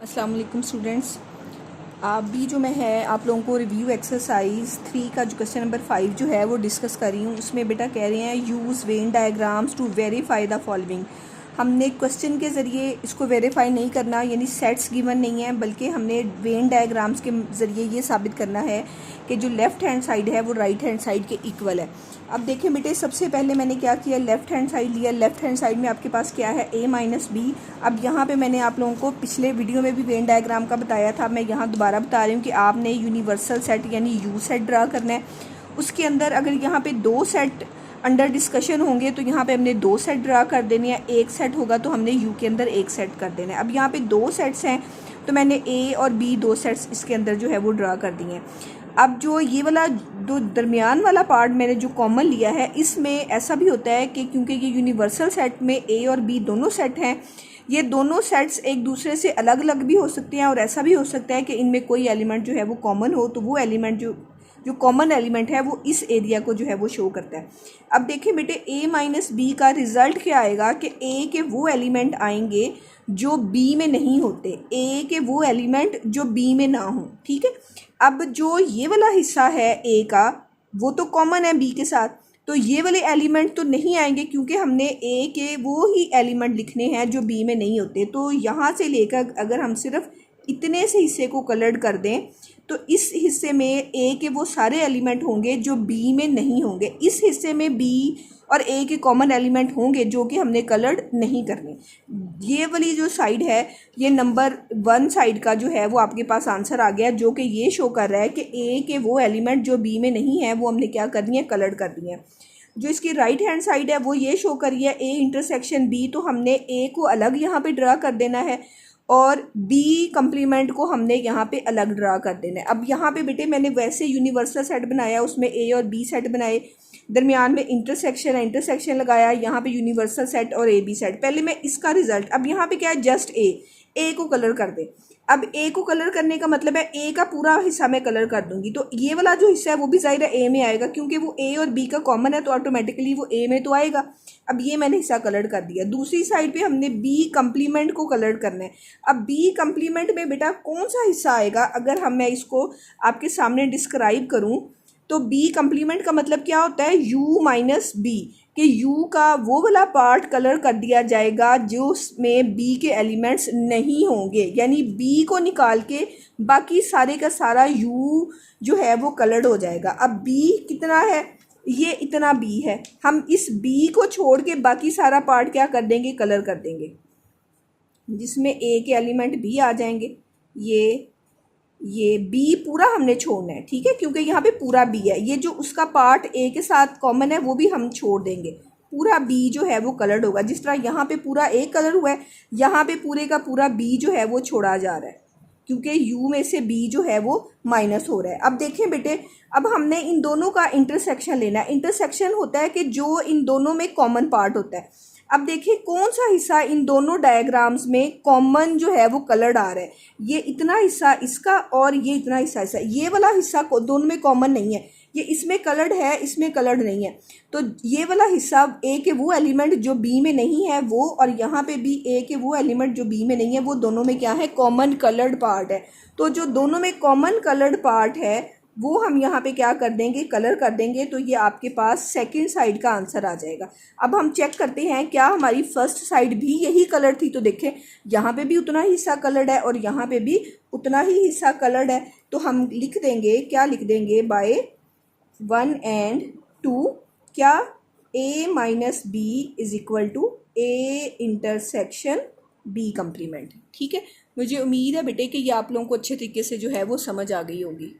अस्सलाम वालेकुम स्टूडेंट्स। अभी जो मैं है आप लोगों को रिव्यू एक्सरसाइज 3 का जो क्वेश्चन नंबर 5 जो है वो डिस्कस कर रही हूँ। उसमें बेटा कह रहे हैं use Venn diagrams to verify the following. हमने क्वेश्चन के ज़रिए इसको वेरीफाई नहीं करना, यानी सेट्स गिवन नहीं है, बल्कि हमने वेन डायग्राम्स के ज़रिए ये साबित करना है कि जो लेफ़्ट हैंड साइड है वो राइट हैंड साइड के इक्वल है। अब देखें बेटे, सबसे पहले मैंने क्या किया, लेफ़्ट हैंड साइड लिया। लेफ़्ट हैंड साइड में आपके पास क्या है, a माइनस बी। अब यहाँ पे मैंने आप लोगों को पिछले वीडियो में भी वेन डायग्राम का बताया था, मैं यहाँ दोबारा बता रही हूँ कि आपने यूनिवर्सल सेट यानी यू सेट ड्रा करना है। उसके अंदर अगर यहाँ पे 2 सेट अंडर डिस्कशन होंगे तो यहाँ पे हमने 2 सेट ड्रा कर देने हैं। एक सेट होगा तो हमने यू के अंदर एक सेट कर देना है। अब यहाँ पे 2 सेट्स हैं तो मैंने ए और बी 2 सेट्स इसके अंदर जो है वो ड्रा कर दिए हैं। अब जो ये वाला जो दरमियान वाला पार्ट मैंने जो कॉमन लिया है, इसमें ऐसा भी होता है कि क्योंकि ये यूनिवर्सल सेट में ए और बी दोनों सेट हैं, ये दोनों सेट्स एक दूसरे से अलग अलग भी हो सकते हैं और ऐसा भी हो सकता है कि इनमें कोई एलिमेंट जो है वो कॉमन हो, तो वो एलिमेंट जो कॉमन एलिमेंट है वो इस एरिया को जो है वो शो करता है। अब देखिए बेटे, a माइनस बी का रिज़ल्ट क्या आएगा कि a के वो एलिमेंट आएंगे जो b में नहीं होते, a के वो एलिमेंट जो b में ना हो। ठीक है, अब जो ये वाला हिस्सा है a का वो तो कॉमन है b के साथ, तो ये वाले एलिमेंट तो नहीं आएंगे क्योंकि हमने a के वो ही एलिमेंट लिखने हैं जो b में नहीं होते। तो यहाँ से लेकर अगर हम सिर्फ इतने से हिस्से को कलर्ड कर दें तो इस हिस्से में a के वो सारे एलिमेंट होंगे जो b में नहीं होंगे। इस हिस्से में b और a के कॉमन एलिमेंट होंगे जो कि हमने कलर्ड नहीं करने। ये वाली जो साइड है, ये नंबर 1 साइड का जो है वो आपके पास आंसर आ गया, जो कि ये शो कर रहा है कि a के वो एलिमेंट जो b में नहीं है वो हमने क्या कर दिए, कलर्ड कर दिए हैं। जो इसकी राइट हैंड साइड है वो ये शो करी है a इंटरसेक्शन b, तो हमने a को अलग यहाँ पे ड्रा कर देना है और b कंप्लीमेंट को हमने यहाँ पे अलग ड्रा कर देना है। अब यहाँ पे बेटे मैंने वैसे यूनिवर्सल सेट बनाया, उसमें a और b सेट बनाए, दरमियान में इंटरसेक्शन है, इंटरसेक्शन लगाया, यहाँ पे यूनिवर्सल सेट और a b सेट। पहले मैं इसका रिजल्ट, अब यहाँ पे क्या है, जस्ट a को कलर कर दे। अब a को कलर करने का मतलब है a का पूरा हिस्सा मैं कलर कर दूंगी, तो ये वाला जो हिस्सा है वो भी ज़ाहिर है a में आएगा क्योंकि वो a और b का कॉमन है, तो ऑटोमेटिकली वो a में तो आएगा। अब ये मैंने हिस्सा कलर कर दिया। दूसरी साइड पे हमने b कंप्लीमेंट को कलर करना है। अब b कंप्लीमेंट में बेटा कौन सा हिस्सा आएगा, अगर मैं इसको आपके सामने डिस्क्राइब करूँ तो b कंप्लीमेंट का मतलब क्या होता है, u माइनस बी, कि u का वो वाला पार्ट कलर कर दिया जाएगा जो उसमें b के एलिमेंट्स नहीं होंगे, यानी b को निकाल के बाकी सारे का सारा u जो है वो कलर्ड हो जाएगा। अब b कितना है, ये इतना b है, हम इस b को छोड़ के बाकी सारा पार्ट क्या कर देंगे, कलर कर देंगे, जिसमें a के एलिमेंट b आ जाएंगे। ये b पूरा हमने छोड़ना है, ठीक है, क्योंकि यहाँ पे पूरा b है। ये जो उसका पार्ट a के साथ कॉमन है वो भी हम छोड़ देंगे, पूरा b जो है वो कलर्ड होगा। जिस तरह यहाँ पे पूरा a कलर हुआ है, यहाँ पे पूरे का पूरा b जो है वो छोड़ा जा रहा है क्योंकि u में से b जो है वो माइनस हो रहा है। अब देखें बेटे, अब हमने इन दोनों का इंटरसेक्शन लेना है। इंटरसेक्शन होता है कि जो इन दोनों में कॉमन पार्ट होता है। अब देखिए कौन सा हिस्सा इन दोनों डायग्राम्स में कॉमन जो है वो कलर्ड आ रहा है, ये इतना हिस्सा इसका और ये इतना हिस्सा इसका, ये वाला हिस्सा दोनों में कॉमन नहीं है, ये इसमें कलर्ड है, इसमें कलर्ड नहीं है। तो ये वाला हिस्सा ए के वो एलिमेंट जो बी में नहीं है वो, और यहाँ पे भी ए के वो एलिमेंट जो बी में नहीं है वो, दोनों में क्या है, कॉमन कलर्ड पार्ट है। तो जो दोनों में कॉमन कलर्ड पार्ट है वो हम यहाँ पे क्या कर देंगे, कलर कर देंगे, तो ये आपके पास सेकंड साइड का आंसर आ जाएगा। अब हम चेक करते हैं क्या हमारी फर्स्ट साइड भी यही कलर थी, तो देखें यहाँ पे भी उतना ही हिस्सा कलर्ड है और यहाँ पे भी उतना ही हिस्सा कलर्ड है। तो हम लिख देंगे, क्या लिख देंगे, बाय 1 and 2 क्या, a minus B is equal to a intersection b complement. ठीक है, मुझे उम्मीद है बेटे कि ये आप लोगों को अच्छे तरीके से जो है वो समझ आ गई होगी।